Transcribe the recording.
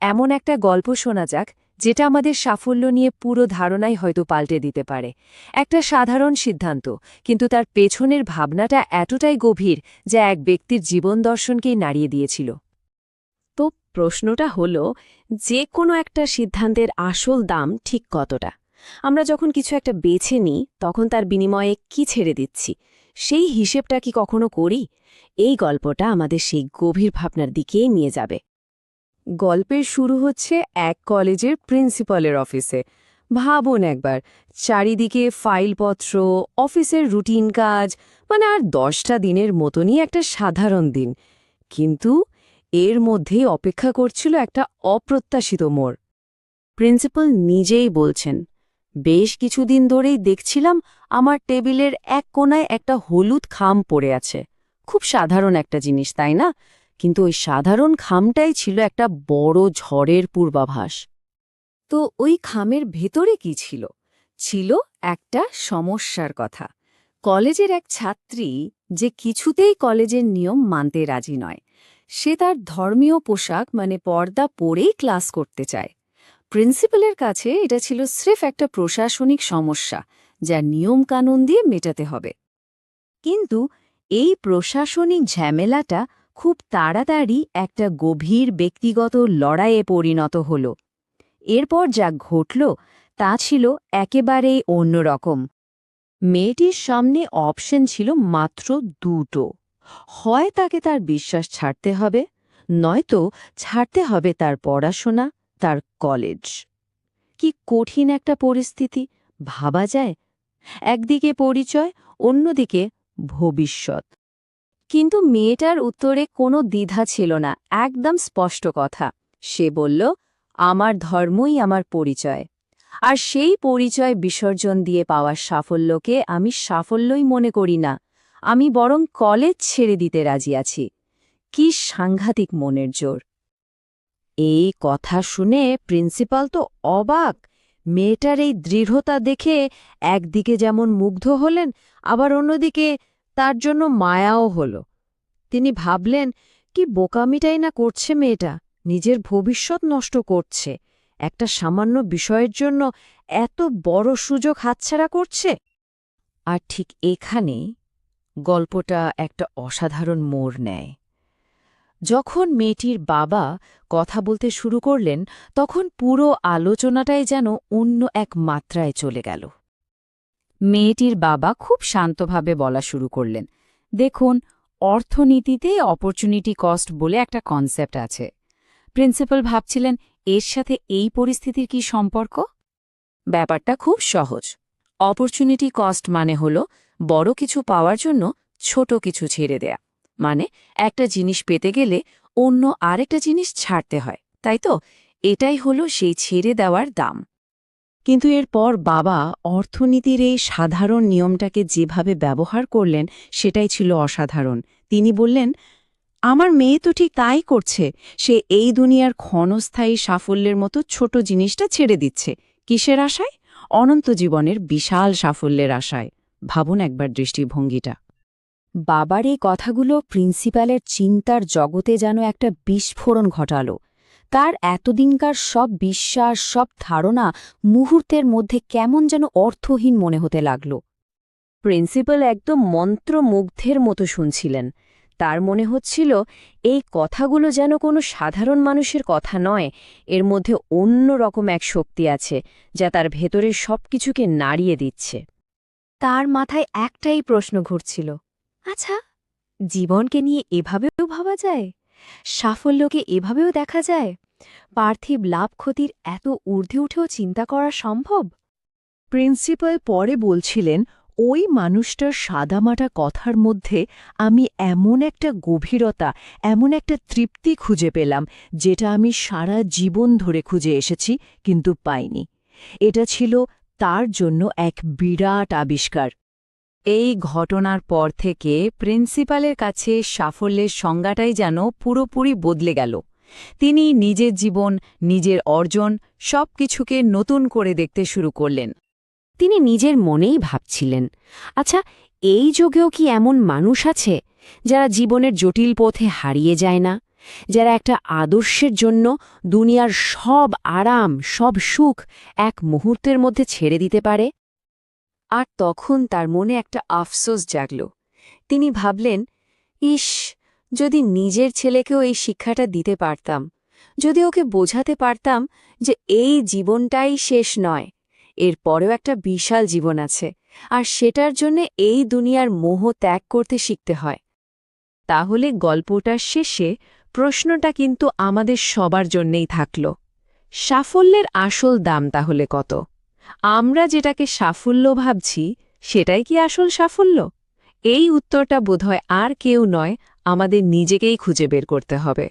এমন একটা গল্প শোনা যাক যেটা আমাদের সাফল্য নিয়ে পুরো ধারণাই হয়তো পাল্টে দিতে পারে। একটা সাধারণ সিদ্ধান্ত, কিন্তু তার পেছনের ভাবনাটা এতটাই গভীর যা এক ব্যক্তির জীবন দর্শনকেই নাড়িয়ে দিয়েছিল। তো প্রশ্নটা হলো, যে কোনো একটা সিদ্ধান্তের আসল দাম ঠিক কতটা? আমরা যখন কিছু একটা বেছে নিই তখন তার বিনিময়ে কি ছেড়ে দিচ্ছি, সেই হিসেবটা কি কখনো করি? এই গল্পটা আমাদের সেই গভীর ভাবনার দিকেই নিয়ে যাবে। গল্পের শুরু হচ্ছে এক কলেজের প্রিন্সিপালের অফিসে। ভাবুন একবার, চারিদিকে ফাইলপত্র, অফিসের রুটিন কাজ, মানে আর 10টা দিনের মতনই একটা সাধারণ দিন। কিন্তু এর মধ্যেই অপেক্ষা করছিল একটা অপ্রত্যাশিত মোড়। প্রিন্সিপাল নিজেই বলছেন, বেশ কিছুদিন ধরেই দেখছিলাম আমার টেবিলের এক কোণায় একটা হলুদ খাম পড়ে আছে। খুব সাধারণ একটা জিনিস, তাই না? কিন্তু ওই সাধারণ খামটাই ছিল একটা বড় ঝড়ের পূর্বাভাস। তো ওই খামের ভেতরে কি ছিল? ছিল একটা সমস্যার কথা। কলেজের এক ছাত্রী যে কিছুতেই কলেজের নিয়ম মানতে রাজি নয়। সে তার ধর্মীয় পোশাক মানে পর্দা পরেই ক্লাস করতে চায়। প্রিন্সিপালের কাছে এটা ছিল স্রেফ একটা প্রশাসনিক সমস্যা যা নিয়মকানুন দিয়ে মেটাতে হবে। কিন্তু এই প্রশাসনিক ঝামেলাটা খুব তাড়াতাড়ি একটা গভীর ব্যক্তিগত লড়াইয়ে পরিণত হল। এরপর যা ঘটল তা ছিল একেবারেই অন্যরকম। মেয়েটির সামনে অপশন ছিল মাত্র দুটো। হয় তাকে তার বিশ্বাস ছাড়তে হবে, নয়তো ছাড়তে হবে তার পড়াশোনা, তার কলেজ। কি কঠিন একটা পরিস্থিতি, ভাবা যায়? একদিকে পরিচয়, অন্যদিকে ভবিষ্যৎ। কিন্তু মেয়েটার উত্তরে কোনো দ্বিধা ছিল না, একদম স্পষ্ট কথা। সে বলল, আমার ধর্মই আমার পরিচয়। আর সেই পরিচয় বিসর্জন দিয়ে পাওয়া সাফল্যকে আমি সাফল্যই মনে করি না, আমি বরং কলেজ ছেড়ে দিতে রাজি আছি। কি সাংঘাতিক মনের জোর! এই কথা শুনে প্রিন্সিপাল তো অবাক। মেয়েটার এই দৃঢ়তা দেখে একদিকে যেমন মুগ্ধ হলেন, আবার অন্যদিকে তার জন্য মায়াও হল। তিনি ভাবলেন, কি বোকামিটাই না করছে মেয়েটা, নিজের ভবিষ্যৎ নষ্ট করছে, একটা সামান্য বিষয়ের জন্য এত বড় সুযোগ হাতছাড়া করছে। আর ঠিক এখানেই গল্পটা একটা অসাধারণ মোড় নেয়। যখন মেয়েটির বাবা কথা বলতে শুরু করলেন, তখন পুরো আলোচনাটাই যেন অন্য এক মাত্রায় চলে গেল। মেয়েটির বাবা খুব শান্তভাবে বলা শুরু করলেন, দেখুন, অর্থনীতিতে অপরচুনিটি কস্ট বলে একটা কনসেপ্ট আছে। প্রিন্সিপাল ভাবছিলেন, এর সাথে এই পরিস্থিতির কি সম্পর্ক? ব্যাপারটা খুব সহজ। অপরচুনিটি কস্ট মানে হল বড় কিছু পাওয়ার জন্য ছোট কিছু ছেড়ে দেয়া। মানে একটা জিনিস পেতে গেলে অন্য আরেকটা জিনিস ছাড়তে হয়, তাই তো? এটাই হলো সেই ছেড়ে দেওয়ার দাম। কিন্তু এরপর বাবা অর্থনীতির এই সাধারণ নিয়মটাকে যেভাবে ব্যবহার করলেন সেটাই ছিল অসাধারণ। তিনি বললেন, আমার মেয়ে তো ঠিক তাই করছে। সে এই দুনিয়ার ক্ষণস্থায়ী সাফল্যের মতো ছোট জিনিসটা ছেড়ে দিচ্ছে। কিসের আশায়? অনন্ত জীবনের বিশাল সাফল্যের আশায়। ভাবুন একবার দৃষ্টিভঙ্গিটা। বাবার এই কথাগুলো প্রিন্সিপালের চিন্তার জগতে যেন একটা বিস্ফোরণ ঘটাল। তার এতদিনকার সব বিশ্বাস, সব ধারণা মুহূর্তের মধ্যে কেমন যেন অর্থহীন মনে হতে লাগল। প্রিন্সিপাল একদম মন্ত্রমুগ্ধের মতো শুনছিলেন। তার মনে হচ্ছিল এই কথাগুলো যেন কোনো সাধারণ মানুষের কথা নয়, এর মধ্যে অন্য রকম এক শক্তি আছে যা তার ভেতরের সবকিছুকে নাড়িয়ে দিচ্ছে। তার মাথায় একটাই প্রশ্ন ঘুরছিল, আচ্ছা, জীবনকে নিয়ে এভাবেও ভাবা যায়? সাফল্যকে এভাবেও দেখা যায়? পার্থিব লাভ ক্ষতির এত ঊর্ধ্বে উঠেও চিন্তা করা সম্ভব? প্রিন্সিপাল পরে বলছিলেন, ওই মানুষটার সাদামাটা কথার মধ্যে আমি এমন একটা গভীরতা, এমন একটা তৃপ্তি খুঁজে পেলাম যেটা আমি সারা জীবন ধরে খুঁজে এসেছি কিন্তু পাইনি। এটা ছিল তার জন্য এক বিরাট আবিষ্কার। এই ঘটনার পর থেকে প্রিন্সিপালের কাছে সাফল্যের সংজ্ঞাটাই যেন পুরোপুরি বদলে গেল। তিনি নিজের জীবন, নিজের অর্জন সবকিছুকে নতুন করে দেখতে শুরু করলেন। তিনি নিজের মনেই ভাবছিলেন, আচ্ছা, এই যুগেও কি এমন মানুষ আছে যারা জীবনের জটিল পথে হারিয়ে যায় না, যারা একটা আদর্শের জন্য দুনিয়ার সব আরাম, সব সুখ এক মুহূর্তের মধ্যে ছেড়ে দিতে পারে? আর তখন তার মনে একটা আফসোস জাগল। তিনি ভাবলেন, ইস, যদি নিজের ছেলেকেও এই শিক্ষাটা দিতে পারতাম, যদি ওকে বোঝাতে পারতাম যে এই জীবনটাই শেষ নয়, এর পরেও একটা বিশাল জীবন আছে, আর সেটার জন্য এই দুনিয়ার মোহ ত্যাগ করতে শিখতে হয়। তাহলে গল্পটার শেষে প্রশ্নটা কিন্তু আমাদের সবার জন্যেই থাকল, সাফল্যের আসল দাম তাহলে কত? আমরা যেটাকে সাফল্য ভাবছি সেটাই কি আসল সাফল্য? এই উত্তরটা বোধহয় আর কেউ নয়, আমাদের নিজেকেই খুঁজে বের করতে হবে।